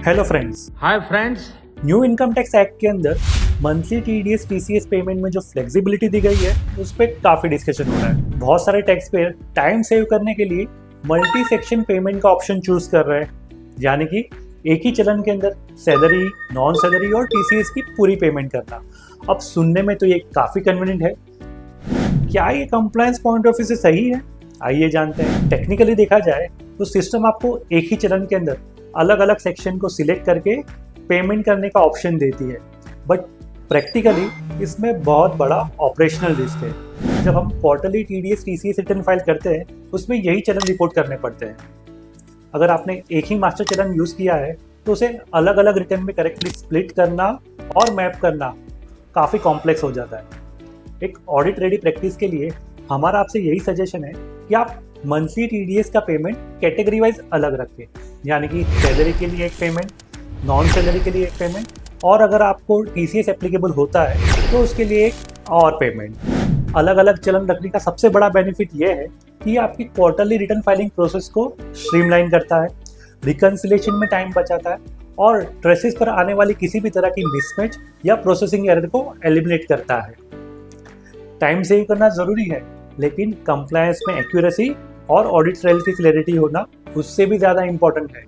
Hello friends. Hi friends. New income tax act के अंदर monthly TDS TCS payment में जो फ्लेक्सिबिलिटी दी गई है उस पर काफी डिस्कशन हो रहा है। बहुत सारे टैक्स पेयर टाइम सेव करने के लिए मल्टी सेक्शन पेमेंट का ऑप्शन चूज कर रहे हैं, यानी कि एक ही चलन के अंदर सैलरी, नॉन सैलरी और टीसीएस की पूरी पेमेंट करना। अब सुनने में तो ये काफी कन्वीनियंट है। क्या ये कंप्लायंस पॉइंट ऑफ व्यू से सही है? आइए जानते हैं। टेक्निकली देखा जाए तो सिस्टम आपको एक ही चलन के अंदर अलग अलग सेक्शन को सिलेक्ट करके पेमेंट करने का ऑप्शन देती है, बट प्रैक्टिकली इसमें बहुत बड़ा ऑपरेशनल रिस्क है। जब हम quarterly TDS TCS return file करते हैं उसमें यही चलन रिपोर्ट करने पड़ते हैं। अगर आपने एक ही मास्टर चलन यूज किया है तो उसे अलग अलग रिटर्न में करेक्टली स्प्लिट करना और मैप करना काफ़ी कॉम्प्लेक्स हो जाता है। एक ऑडिट रेडी प्रैक्टिस के लिए हमारा आपसे यही सजेशन है कि आप मंथली टीडीएस का पेमेंट कैटेगरी वाइज अलग रखें, यानी कि सैलरी के लिए एक पेमेंट, नॉन सैलरी के लिए एक पेमेंट, और अगर आपको टीसीएस एप्लीकेबल होता है तो उसके लिए एक और पेमेंट। अलग अलग चलन रखने का सबसे बड़ा बेनिफिट ये है कि आपकी क्वार्टरली रिटर्न फाइलिंग प्रोसेस को स्ट्रीमलाइन करता है, रिकन्सिलेशन में टाइम बचाता है और ट्रेसेस पर आने वाली किसी भी तरह की मिसमैच या प्रोसेसिंग एरर को एलिमिनेट करता है। टाइम सेव करना ज़रूरी है, लेकिन कंप्लायंस में एक्यूरेसी और ऑडिट ट्रेल की क्लैरिटी होना उससे भी ज़्यादा इंपॉर्टेंट है।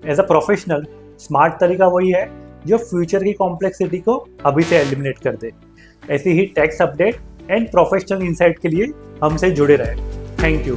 एज अ प्रोफेशनल स्मार्ट तरीका वही है जो फ्यूचर की कॉम्प्लेक्सिटी को अभी से एलिमिनेट कर दे। ऐसी ही tax update and professional insight के लिए हमसे जुड़े रहें। Thank you.